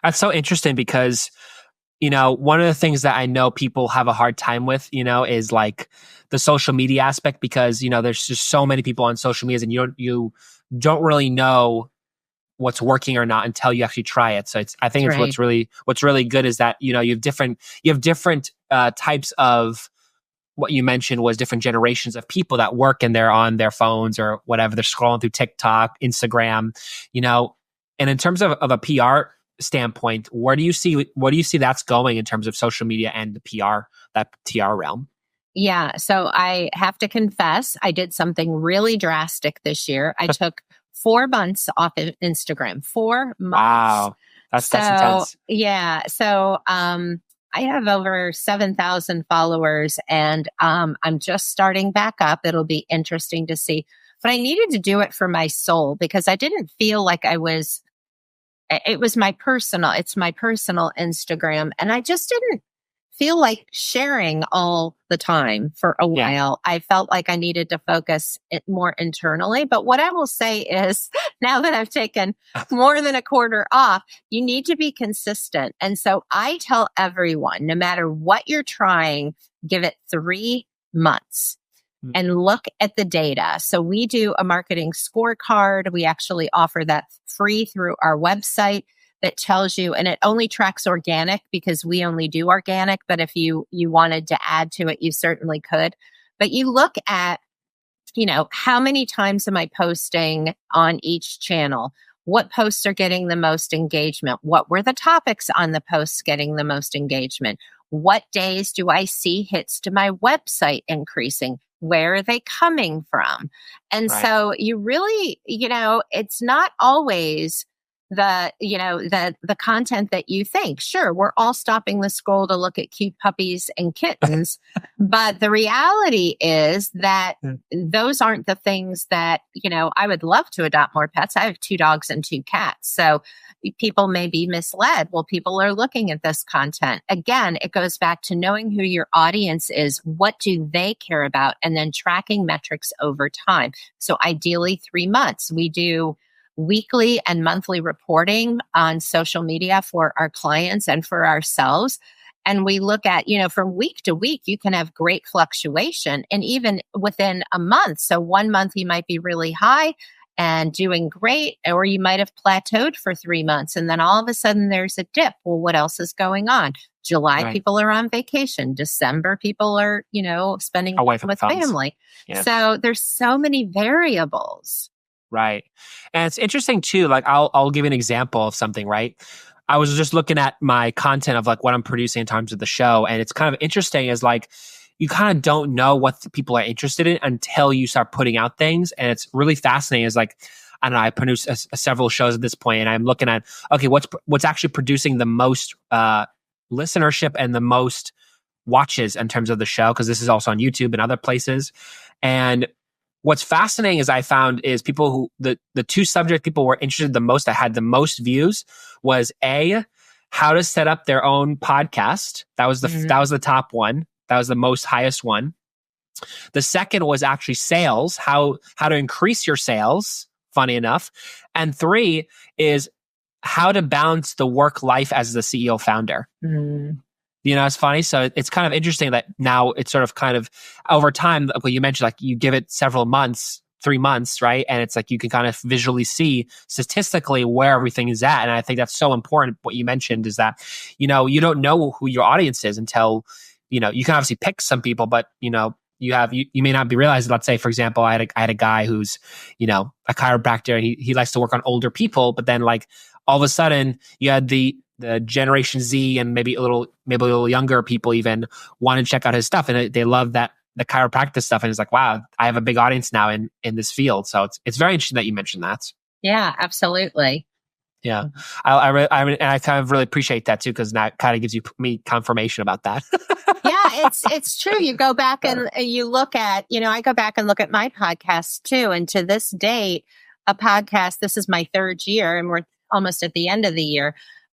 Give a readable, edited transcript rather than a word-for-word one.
That's so interesting because, you know, one of the things that I know people have a hard time with, you know, is like the social media aspect because, you know, there's just so many people on social media and you don't really know what's working or not until you actually try it. So I think That's it's right. what's really good is that, you know, you have different types of what you mentioned was different generations of people that work and they're on their phones or whatever. They're scrolling through TikTok, Instagram, you know, and in terms of a PR standpoint, where do you see that's going in terms of social media and the that PR realm? Yeah. So I have to confess, I did something really drastic this year. I took 4 months off of Instagram, 4 months. Wow. That's So intense. yeah. So I have over 7,000 followers and I'm just starting back up. It'll be interesting to see. But I needed to do it for my soul because I didn't feel like it's my personal Instagram. And I just didn't feel like sharing all the time for a Yeah. while. I felt like I needed to focus it more internally. But what I will say is now that I've taken more than a quarter off, you need to be consistent. And so I tell everyone, no matter what you're trying, give it 3 months and look at the data. So we do a marketing scorecard. We actually offer that free through our website that tells you, and it only tracks organic because we only do organic. But if you wanted to add to it, you certainly could. But you look at, you know, how many times am I posting on each channel? What posts are getting the most engagement? What were the topics on the posts getting the most engagement? What days do I see hits to my website increasing? Where are they coming from? And Right. so you really, you know, it's not always the content that you think. Sure, we're all stopping the scroll to look at cute puppies and kittens, but the reality is that those aren't the things that, you know, I would love to adopt more pets. I have 2 dogs and 2 cats. So people may be misled. Well, people are looking at this content. Again, it goes back to knowing who your audience is. What do they care about? And then tracking metrics over time. So ideally 3 months. We do weekly and monthly reporting on social media for our clients and for ourselves. And we look at, you know, from week to week, you can have great fluctuation and even within a month. So 1 month you might be really high and doing great, or you might have plateaued for 3 months. And then all of a sudden there's a dip. Well, what else is going on? July, Right. people are on vacation. December, people are, you know, spending Away time from with phones. family. Yeah. So there's so many variables. Right. And it's interesting too. Like I'll give you an example of something, right? I was just looking at my content of like what I'm producing in terms of the show. And it's kind of interesting is like you kind of don't know what people are interested in until you start putting out things. And it's really fascinating is like, I don't know, I produce several shows at this point and I'm looking at, okay, what's actually producing the most listenership and the most watches in terms of the show. Cause this is also on YouTube and other places. And what's fascinating is I found is people who the 2 subject people were interested the most that had the most views was how to set up their own podcast. That was the top one. That was the most highest one. The second was actually sales, how to increase your sales, funny enough. And 3 is how to balance the work life as the CEO founder. You know, it's funny. So it's kind of interesting that now it's sort of kind of over time, like what you mentioned, like you give it several months, 3 months, right? And it's like you can kind of visually see statistically where everything is at. And I think that's so important. What you mentioned is that, you know, you don't know who your audience is until, you know, you can obviously pick some people, but, you know, you may not be realizing, let's say, for example, I had a guy who's, you know, a chiropractor and he likes to work on older people, but then like all of a sudden you had the Generation Z and maybe a little younger people even want to check out his stuff and they love that the chiropractic stuff and it's like, wow, I have a big audience now in this field. So it's very interesting that you mentioned that. Yeah, absolutely. Yeah, I kind of really appreciate that too because that kind of gives me confirmation about that. Yeah, it's true. You go back and you look at, you know, I go back and look at my podcast too, and to this date, a podcast. This is my 3rd year, and we're almost at the end of the year.